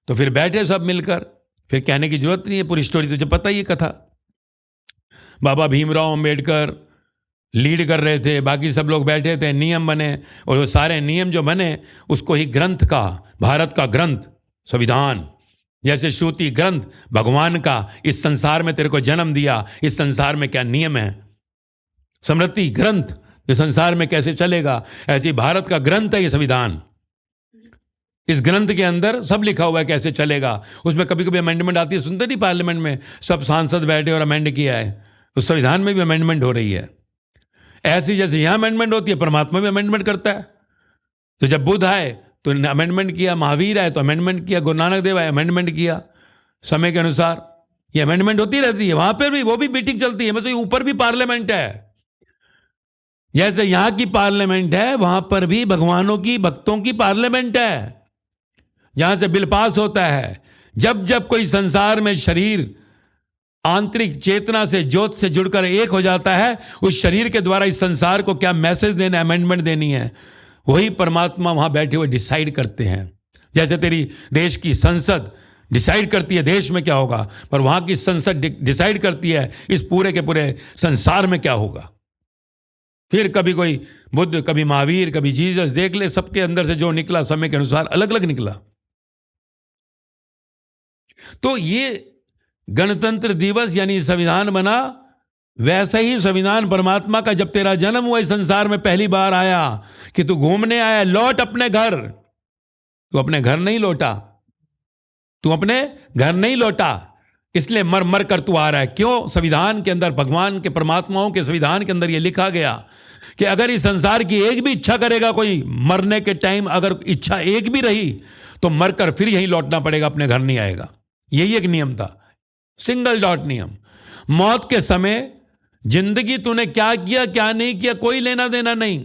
तो फिर बैठे सब मिलकर। फिर कहने की जरूरत नहीं है, पूरी स्टोरी तुझे पता ही है, कथा। बाबा भीमराव अंबेडकर लीड कर रहे थे, बाकी सब लोग बैठे थे, नियम बने। और वो सारे नियम जो बने, उसको ही ग्रंथ का, भारत का ग्रंथ संविधान। जैसे श्रुति ग्रंथ भगवान का, इस संसार में तेरे को जन्म दिया, इस संसार में क्या नियम है। स्मृति ग्रंथ, ये संसार में कैसे चलेगा, ऐसी भारत का ग्रंथ है ये संविधान। इस ग्रंथ के अंदर सब लिखा हुआ है कैसे चलेगा। उसमें कभी कभी अमेंडमेंट आती है, सुनते नहीं पार्लियामेंट में सब सांसद बैठे और अमेंड किया है। उस संविधान में भी अमेंडमेंट हो रही है। ऐसी जैसे यहां अमेंडमेंट होती है, परमात्मा भी अमेंडमेंट करता है। तो जब बुद्ध आए तो अमेंडमेंट किया, महावीर आए तो अमेंडमेंट किया, गुरु नानक देव आए अमेंडमेंट किया। समय के अनुसार ये अमेंडमेंट होती रहती है। वहां पर भी वो भी मीटिंग चलती है, मतलब ऊपर भी पार्लियामेंट है। जैसे यहां की पार्लियामेंट है, वहां पर भी भगवानों की, भक्तों की पार्लियामेंट है, जहां से बिल पास होता है। जब जब कोई संसार में शरीर आंतरिक चेतना से, ज्योत से जुड़कर एक हो जाता है, उस शरीर के द्वारा इस संसार को क्या मैसेज देना है, अमेंडमेंट देनी है, वही परमात्मा वहां बैठे हुए डिसाइड करते हैं। जैसे तेरी देश की संसद डिसाइड करती है देश में क्या होगा, पर वहां की संसद डिसाइड करती है इस पूरे के पूरे संसार में क्या होगा। फिर कभी कोई बुद्ध, कभी महावीर, कभी जीसस, देख ले सबके अंदर से जो निकला समय के अनुसार अलग अलग निकला। तो ये गणतंत्र दिवस यानी संविधान बना, वैसा ही संविधान परमात्मा का जब तेरा जन्म हुआ इस संसार में पहली बार आया कि तू घूमने आया, लौट अपने घर। तू अपने घर नहीं लौटा, तू अपने घर नहीं लौटा, इसलिए मर मर कर तू आ रहा है। क्यों? संविधान के अंदर, भगवान के, परमात्माओं के संविधान के अंदर यह लिखा गया कि अगर इस संसार की एक भी इच्छा करेगा कोई, मरने के टाइम अगर इच्छा एक भी रही, तो मरकर फिर यहीं लौटना पड़ेगा, अपने घर नहीं आएगा। यही एक नियम था, सिंगल डॉट नियम। मौत के समय जिंदगी तूने क्या किया क्या नहीं किया कोई लेना देना नहीं।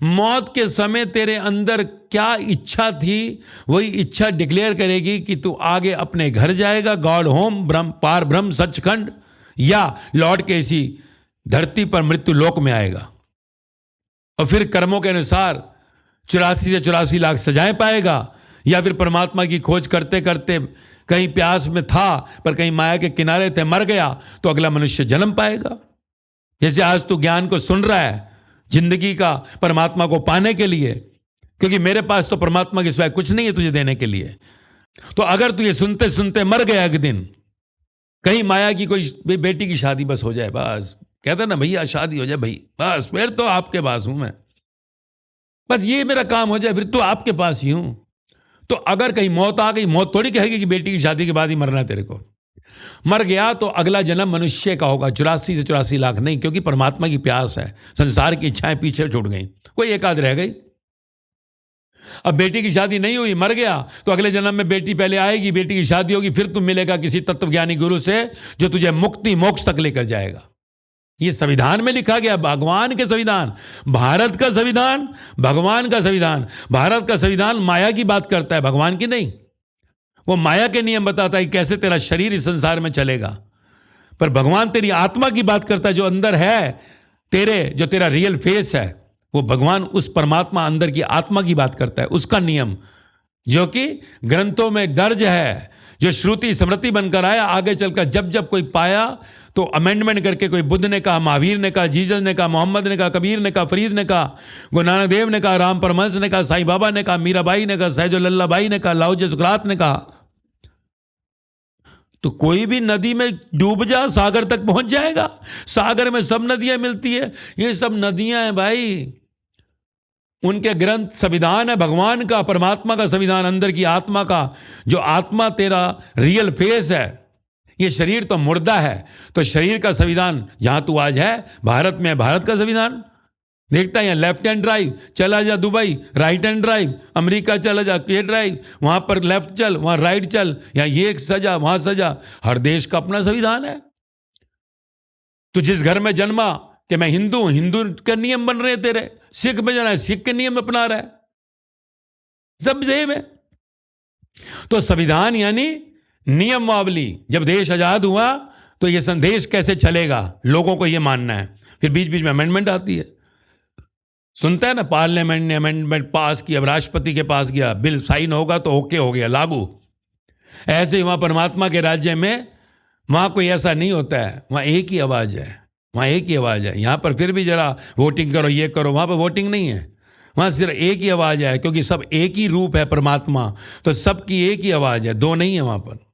मौत के समय तेरे अंदर क्या इच्छा थी, वही इच्छा डिक्लेयर करेगी कि तू आगे अपने घर जाएगा, गॉड होम, ब्रह्म, पार ब्रह्म सचखंड, या लौट के इसी धरती पर मृत्यु लोक में आएगा। और फिर कर्मों के अनुसार 84 से 84 लाख सजाएं पाएगा, या फिर परमात्मा की खोज करते करते कहीं प्यास में था पर कहीं माया के किनारे थे, मर गया, तो अगला मनुष्य जन्म पाएगा। जैसे आज तू ज्ञान को सुन रहा है जिंदगी का, परमात्मा को पाने के लिए, क्योंकि मेरे पास तो परमात्मा के सिवाय कुछ नहीं है तुझे देने के लिए। तो अगर तू ये सुनते सुनते मर गया एक दिन, कहीं माया की कोई बेटी की शादी बस हो जाए, बस कहते ना भैया शादी हो जाए भाई, बस फिर तो आपके पास हूं मैं, बस ये मेरा काम हो जाए, फिर तो आपके पास ही हूं। तो अगर कहीं मौत आ गई, मौत थोड़ी कहेगी कि बेटी की शादी के बाद ही मरना है तेरे को। मर गया तो अगला जन्म मनुष्य का होगा, 84 से 84 लाख नहीं, क्योंकि परमात्मा की प्यास है। संसार की इच्छाएं पीछे छूट गई, कोई एक आध रह गई। अब बेटी की शादी नहीं हुई, मर गया, तो अगले जन्म में बेटी पहले आएगी, बेटी की शादी होगी, फिर तुम मिलेगा किसी तत्वज्ञानी गुरु से जो तुझे मुक्ति मोक्ष तक लेकर जाएगा। ये संविधान में लिखा गया, भगवान के संविधान, भारत का संविधान, भगवान का संविधान। भारत का संविधान माया की बात करता है, भगवान की नहीं। वो माया के नियम बताता है कि कैसे तेरा शरीर इस संसार में चलेगा, पर भगवान तेरी आत्मा की बात करता है, जो अंदर है तेरे, जो तेरा रियल फेस है, वो भगवान उस परमात्मा अंदर की आत्मा की बात करता है, उसका नियम जो कि ग्रंथों में दर्ज है, जो श्रुति स्मृति बनकर आया। आगे चलकर जब जब कोई पाया तो अमेंडमेंट करके, कोई बुद्ध ने कहा, महावीर ने कहा, जीसस ने कहा, मोहम्मद ने कहा, कबीर ने कहा, फरीद ने कहा, गुरु नानक देव ने कहा, राम परमहंस ने कहा, साईं बाबा ने कहा, मीराबाई ने कहा, सहजो लल्ला बाई ने कहा, लाओजे सुकरात ने कहा। तो कोई भी नदी में डूब जा, सागर तक पहुंच जाएगा। सागर में सब नदियां मिलती है, ये सब नदियां हैं भाई, उनके ग्रंथ संविधान है भगवान का, परमात्मा का संविधान, अंदर की आत्मा का, जो आत्मा तेरा रियल फेस है। ये शरीर तो मुर्दा है, तो शरीर का संविधान जहां तू आज है भारत में, भारत का संविधान देखता है। लेफ्ट हैंड ड्राइव, चला जा Dubai, right hand drive, America चला जा, ये ड्राइव, वहां पर लेफ्ट चल, वहां राइट चल, यहाँ ये एक सजा, वहां सजा। हर देश का अपना संविधान है। तो जिस घर में जन्मा कि मैं हिंदू हूं, हिंदू के नियम बन रहे हैं तेरे, सिख में जाना है, सिख के नियम अपना रहा है, सब जेब है। तो संविधान यानी नियमावली। जब देश आजाद हुआ तो यह संदेश कैसे चलेगा, लोगों को यह मानना है। फिर बीच बीच में अमेंडमेंट आती है, सुनता है ना, पार्लियामेंट ने अमेंडमेंट पास किया, राष्ट्रपति के पास गया, बिल साइन होगा तो ओके हो गया, लागू। ऐसे ही वहां परमात्मा के राज्य में वहां कोई ऐसा नहीं होता है, वहां एक ही आवाज है, वहां एक ही आवाज है। यहां पर फिर भी जरा वोटिंग करो, ये करो, वहां पर वोटिंग नहीं है, वहां सिर्फ एक ही आवाज है, क्योंकि सब एक ही रूप है परमात्मा, तो सबकी एक ही आवाज है, दो नहीं है वहां पर।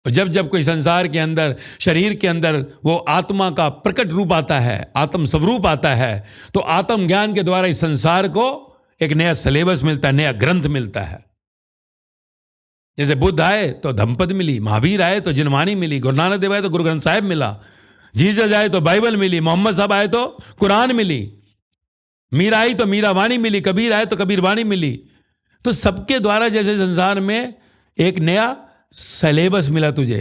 और जब जब कोई संसार के अंदर, शरीर के अंदर वो आत्मा का प्रकट रूप आता है, आत्म स्वरूप आता है, तो आत्म ज्ञान के द्वारा इस संसार को एक नया सिलेबस मिलता है, नया ग्रंथ मिलता है। जैसे बुद्ध आए तो धम्मपद मिली, महावीर आए तो जिनवाणी मिली, गुरु नानक देव आए तो गुरु ग्रंथ साहिब मिला, जीसस आए तो बाइबल मिली, मोहम्मद साहब आए तो कुरान मिली, मीरा आई तो मीरा वाणी मिली, कबीर आए तो कबीर वाणी मिली। तो सबके द्वारा जैसे संसार में एक नया सिलेबस मिला तुझे,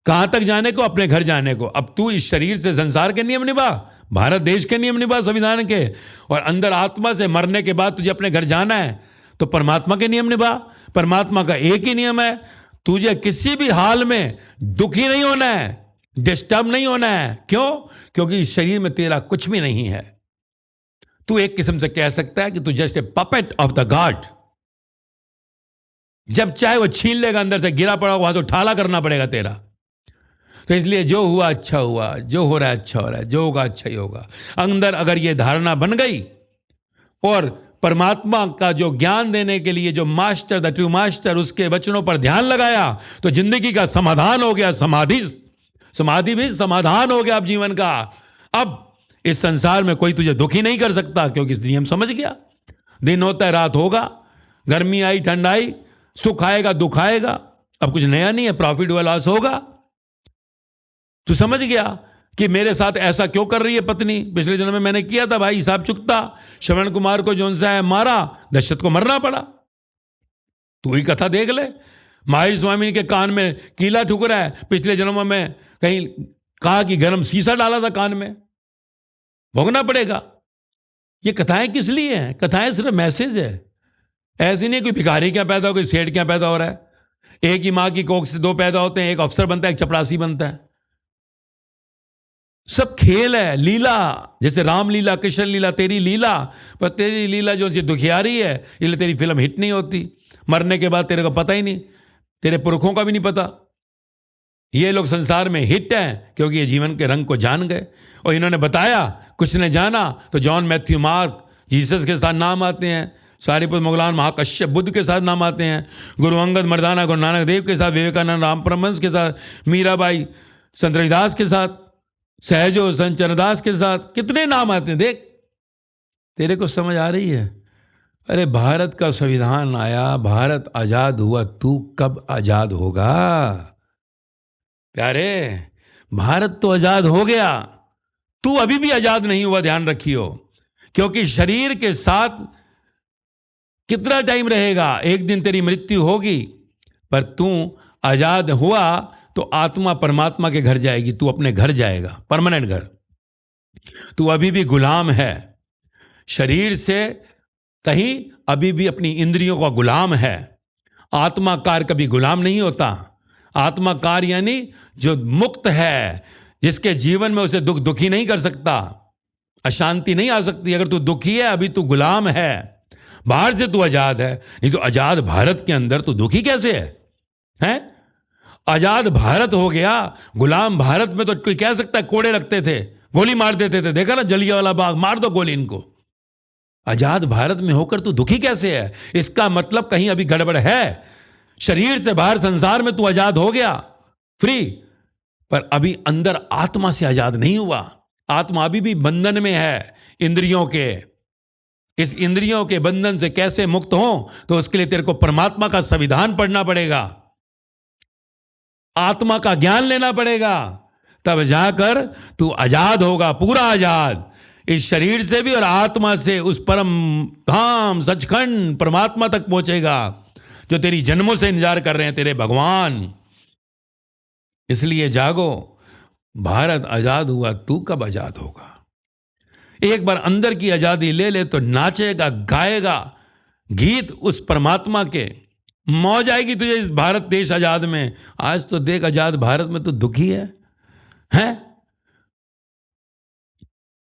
कहां तक जाने को, अपने घर जाने को। अब तू इस शरीर से संसार के नियम निभा, भारत देश के नियम निभा, संविधान के, और अंदर आत्मा से मरने के बाद तुझे अपने घर जाना है तो परमात्मा के नियम निभा। परमात्मा का एक ही नियम है, तुझे किसी भी हाल में दुखी नहीं होना है, डिस्टर्ब नहीं होना है। क्यों? क्योंकि इस शरीर में तेरा कुछ भी नहीं है। तू एक किस्म से कह सकता है कि तू just a puppet of the God. जब चाहे वो छीन लेगा, अंदर से गिरा पड़ा हुआ तो ठाला करना पड़ेगा तेरा। तो इसलिए जो हुआ अच्छा हुआ, जो हो रहा है अच्छा हो रहा है, जो होगा अच्छा ही होगा। अंदर अगर ये धारणा बन गई और परमात्मा का जो ज्ञान देने के लिए जो मास्टर, द ट्रू मास्टर, उसके वचनों पर ध्यान लगाया तो जिंदगी का समाधान हो गया। समाधि भी समाधान हो गया अब जीवन का। अब इस संसार में कोई तुझे दुखी नहीं कर सकता, क्योंकि इस नियम समझ गया। दिन होता है रात होगा, गर्मी आई ठंड आई, सुख आएगा दुख आएगा, अब कुछ नया नहीं है, प्रॉफिट हुआ लॉस होगा। तू समझ गया कि मेरे साथ ऐसा क्यों कर रही है पत्नी, पिछले जन्म में मैंने किया था भाई, हिसाब चुकता। श्रवण कुमार को जोन सा है मारा, दशरथ को मरना पड़ा। तू ही कथा देख ले, महावीर स्वामी के कान में कीला ठुक रहा है, पिछले जन्म में कहीं कहा कि गर्म शीशा डाला था कान में, भोगना पड़ेगा। ये कथाएं किस लिए हैं? कथाएं सिर्फ मैसेज है। ऐसी नहीं कोई भिखारी क्या पैदा हो, कोई सेठ क्या पैदा हो रहा है। एक ही मां की कोख से दो पैदा होते हैं, एक अफसर बनता है, एक चपरासी बनता है। सब खेल है, लीला, जैसे राम लीला, कृष्ण लीला, तेरी लीला। पर तेरी लीला जो सी दुखियारी है, इसलिए तेरी फिल्म हिट नहीं होती। मरने के बाद तेरे को पता ही नहीं, तेरे पुरखों का भी नहीं पता। ये लोग संसार में हिट हैं क्योंकि ये जीवन के रंग को जान गए और इन्होंने बताया, कुछ ने जाना। तो जॉन, मैथ्यू, मार्क, जीसस के साथ नाम आते हैं, सारीपुत्र मुगलान, महाकश्यप, बुद्ध के साथ नाम आते हैं, गुरु अंगद मर्दाना, गुरु नानक देव के साथ, विवेकानंद, राम परमहंस के साथ, मीराबाई, संत रविदास के साथ, सहजो, संत चरणदास के साथ, कितने नाम आते हैं। देख, तेरे को समझ आ रही है? अरे भारत का संविधान आया, भारत आजाद हुआ, तू कब आजाद होगा प्यारे? भारत तो आजाद हो गया, तू अभी भी आजाद नहीं हुआ, ध्यान रखियो। क्योंकि शरीर के साथ कितना टाइम रहेगा? एक दिन तेरी मृत्यु होगी, पर तू आजाद हुआ तो आत्मा परमात्मा के घर जाएगी, तू अपने घर जाएगा, परमानेंट घर। तू अभी भी गुलाम है, शरीर से कहीं अभी भी अपनी इंद्रियों का गुलाम है। आत्माकार कभी गुलाम नहीं होता। आत्माकार यानी जो मुक्त है, जिसके जीवन में उसे दुखी नहीं कर सकता, अशांति नहीं आ सकती। अगर तू दुखी है, अभी तू गुलाम है। बाहर से तू आजाद है, नहीं तो आजाद भारत के अंदर तू दुखी कैसे है? हैं? आजाद भारत हो गया, गुलाम भारत में तो कोई कह सकता है कोड़े लगते थे, गोली मार देते थे। देखा ना जलियांवाला बाग, मार दो गोली इनको। आजाद भारत में होकर तू दुखी कैसे है? इसका मतलब कहीं अभी गड़बड़ है। शरीर से बाहर संसार में तू आजाद हो गया, फ्री, पर अभी अंदर आत्मा से आजाद नहीं हुआ। आत्मा अभी भी बंधन में है इंद्रियों के। इस इंद्रियों के बंधन से कैसे मुक्त हो? तो उसके लिए तेरे को परमात्मा का संविधान पढ़ना पड़ेगा, आत्मा का ज्ञान लेना पड़ेगा, तब जाकर तू आजाद होगा, पूरा आजाद, इस शरीर से भी और आत्मा से। उस परम धाम सचखंड परमात्मा तक पहुंचेगा जो तेरी जन्मों से इंतजार कर रहे हैं तेरे भगवान। इसलिए जागो, भारत आजाद हुआ, तू कब आजाद होगा? एक बार अंदर की आजादी ले ले तो नाचेगा, गाएगा गीत उस परमात्मा के, मौज आएगी तुझे इस भारत देश आजाद में। आज तो देख, आजाद भारत में तू दुखी है, हैं?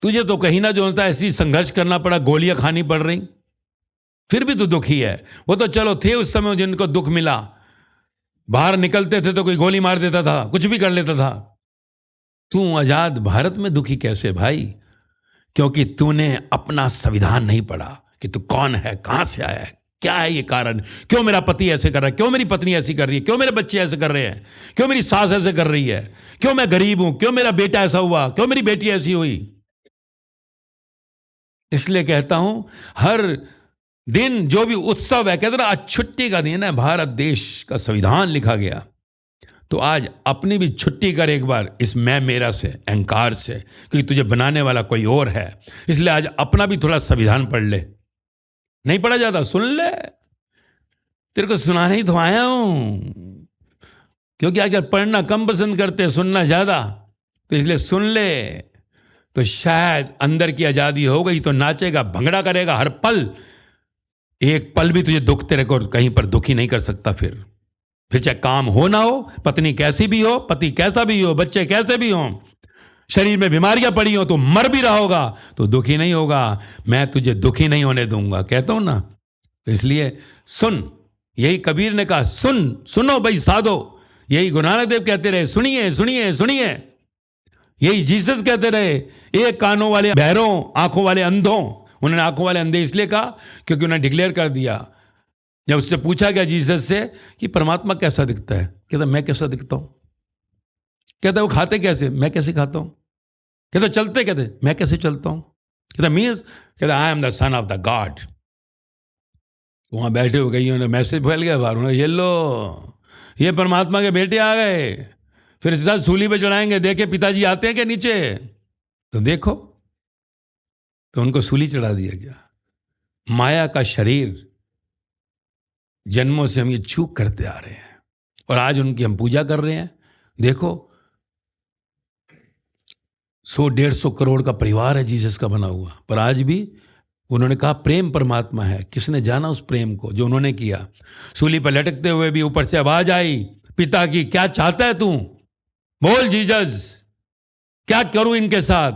तुझे तो कहीं ना जो होता है ऐसी संघर्ष करना पड़ा, गोलियां खानी पड़ रही, फिर भी तू दुखी है। वो तो चलो थे उस समय जिनको दुख मिला, बाहर निकलते थे तो कोई गोली मार देता था, कुछ भी कर लेता था। तू आजाद भारत में दुखी कैसे भाई? क्योंकि तूने अपना संविधान नहीं पढ़ा कि तू कौन है, कहां से आया है, क्या है ये कारण, क्यों मेरा पति ऐसे कर रहा है, क्यों मेरी पत्नी ऐसी कर रही है, क्यों मेरे बच्चे ऐसे कर रहे हैं, क्यों मेरी सास ऐसे कर रही है, क्यों मैं गरीब हूं, क्यों मेरा बेटा ऐसा हुआ, क्यों मेरी बेटी ऐसी हुई। इसलिए कहता हूं, हर दिन जो भी उत्सव है, कहते ना आज छुट्टी का दिन है, भारत देश का संविधान लिखा गया, तो आज अपनी भी छुट्टी कर एक बार इस मैं मेरा से, अहंकार से, क्योंकि तुझे बनाने वाला कोई और है। इसलिए आज अपना भी थोड़ा संविधान पढ़ ले। नहीं पढ़ा जाता, सुन ले, तेरे को सुनाने ही तो आया हूं। क्योंकि आजकल पढ़ना कम पसंद करते, सुनना ज्यादा, तो इसलिए सुन ले, तो शायद अंदर की आजादी हो गई तो नाचेगा, भंगड़ा करेगा हर पल। एक पल भी तुझे दुख तेरे को कहीं पर दुखी नहीं कर सकता। फिर चाहे काम हो ना हो, पत्नी कैसी भी हो, पति कैसा भी हो, बच्चे कैसे भी हो, शरीर में बीमारियां पड़ी हो, तो मर भी रहा होगा तो दुखी नहीं होगा। मैं तुझे दुखी नहीं होने दूंगा, कहता हूं ना। तो इसलिए सुन, यही कबीर ने कहा, सुनो भाई साधो। यही गुरु नानक देव कहते रहे, सुनिए सुनिए सुनिए। यही जीसस कहते रहे, एक कानों वाले बहरों, आंखों वाले अंधों। उन्होंने आंखों वाले अंधे इसलिए कहा क्योंकि उन्होंने डिक्लेयर कर दिया। जब उससे पूछा गया जीसस से कि परमात्मा कैसा दिखता है, कहता मैं कैसा दिखता हूं। कहता वो खाते कैसे, मैं कैसे खाता हूं। कहता चलते कहते, मैं कैसे चलता हूं। कहता मीन्स, कहता I am the son of the God. वहां बैठे हो गई, उन्हें मैसेज फैल गया बाहर, उन्हें ये लो, ये परमात्मा के बेटे आ गए। फिर सीधा सूली पे चढ़ाएंगे, देखे पिताजी आते हैं क्या नीचे, तो देखो, तो उनको सूली चढ़ा दिया गया। माया का शरीर, जन्मों से हम ये चूक करते आ रहे हैं और आज उनकी हम पूजा कर रहे हैं। देखो 100-150 करोड़ का परिवार है जीसस का बना हुआ, पर आज भी उन्होंने कहा प्रेम परमात्मा है। किसने जाना उस प्रेम को जो उन्होंने किया। सूली पर लटकते हुए भी ऊपर से आवाज आई पिता की, क्या चाहता है तू, बोल जीसस, क्या करूं इनके साथ।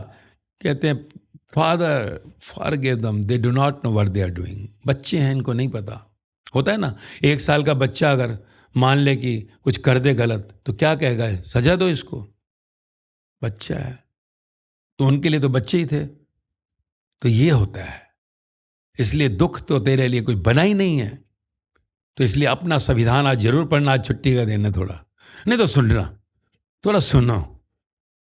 कहते हैं father forgive them, they do not know what they are doing. बच्चे हैं, इनको नहीं पता। होता है ना, 1 साल का बच्चा अगर मान ले कि कुछ कर दे गलत, तो क्या कहेगा, सजा दो इसको, बच्चा है। तो उनके लिए तो बच्चे ही थे। तो ये होता है। इसलिए दुख तो तेरे लिए कुछ बना ही नहीं है। तो इसलिए अपना संविधान आज जरूर पढ़ना, आज छुट्टी का दिन है थोड़ा, नहीं तो सुनना, थोड़ा सुनो,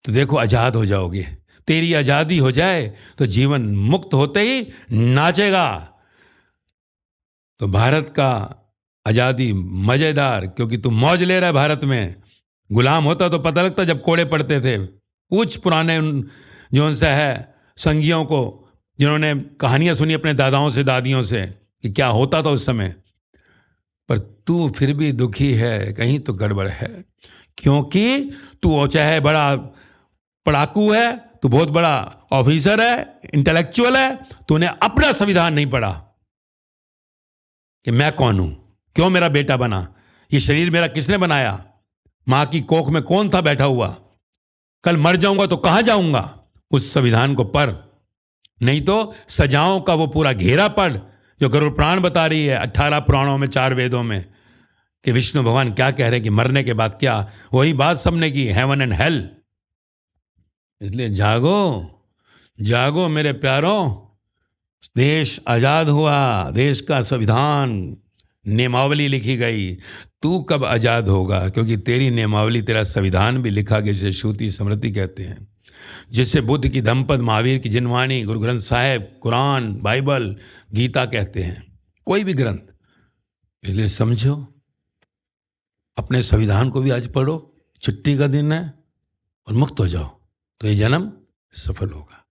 तो देखो आजाद हो जाओगे। तेरी आजादी हो जाए तो जीवन मुक्त होते ही नाचेगा। तो भारत का आजादी मजेदार, क्योंकि तू मौज ले रहा है भारत में। गुलाम होता तो पता लगता जब कोड़े पड़ते थे। पूछ पुराने जो उनसे है संगियों को, जिन्होंने कहानियां सुनी अपने दादाओं से दादियों से, कि क्या होता था उस समय, पर तू फिर भी दुखी है, कहीं तो गड़बड़ है, क्योंकि तू चाहे बड़ा पढ़ाकू है, तू बहुत बड़ा ऑफिसर है, इंटेलेक्चुअल है, तूने अपना संविधान नहीं पढ़ा कि मैं कौन हूं, क्यों मेरा बेटा बना, ये शरीर मेरा किसने बनाया, मां की कोख में कौन था बैठा हुआ, कल मर जाऊंगा तो कहां जाऊंगा। उस संविधान को पढ़, नहीं तो सजाओं का वो पूरा घेरा पढ़ जो गरुड़ पुराण बता रही है, 18 पुराणों में, 4 वेदों में, कि विष्णु भगवान क्या कह रहे हैं कि मरने के बाद क्या, वही बात सबने की, हेवन एंड हेल। इसलिए जागो, जागो मेरे प्यारों, देश आजाद हुआ, देश का संविधान, नियमावली लिखी गई, तू कब आजाद होगा, क्योंकि तेरी नियमावली, तेरा संविधान भी लिखा गया, जिसे श्रुति स्मृति कहते हैं, जिसे बुद्ध की धम्मपद, महावीर की जिनवाणी, गुरु ग्रंथ साहिब, कुरान, बाइबल, गीता कहते हैं, कोई भी ग्रंथ। इसलिए समझो, अपने संविधान को भी आज पढ़ो, छुट्टी का दिन है, और मुक्त हो जाओ, तो ये जन्म सफल होगा।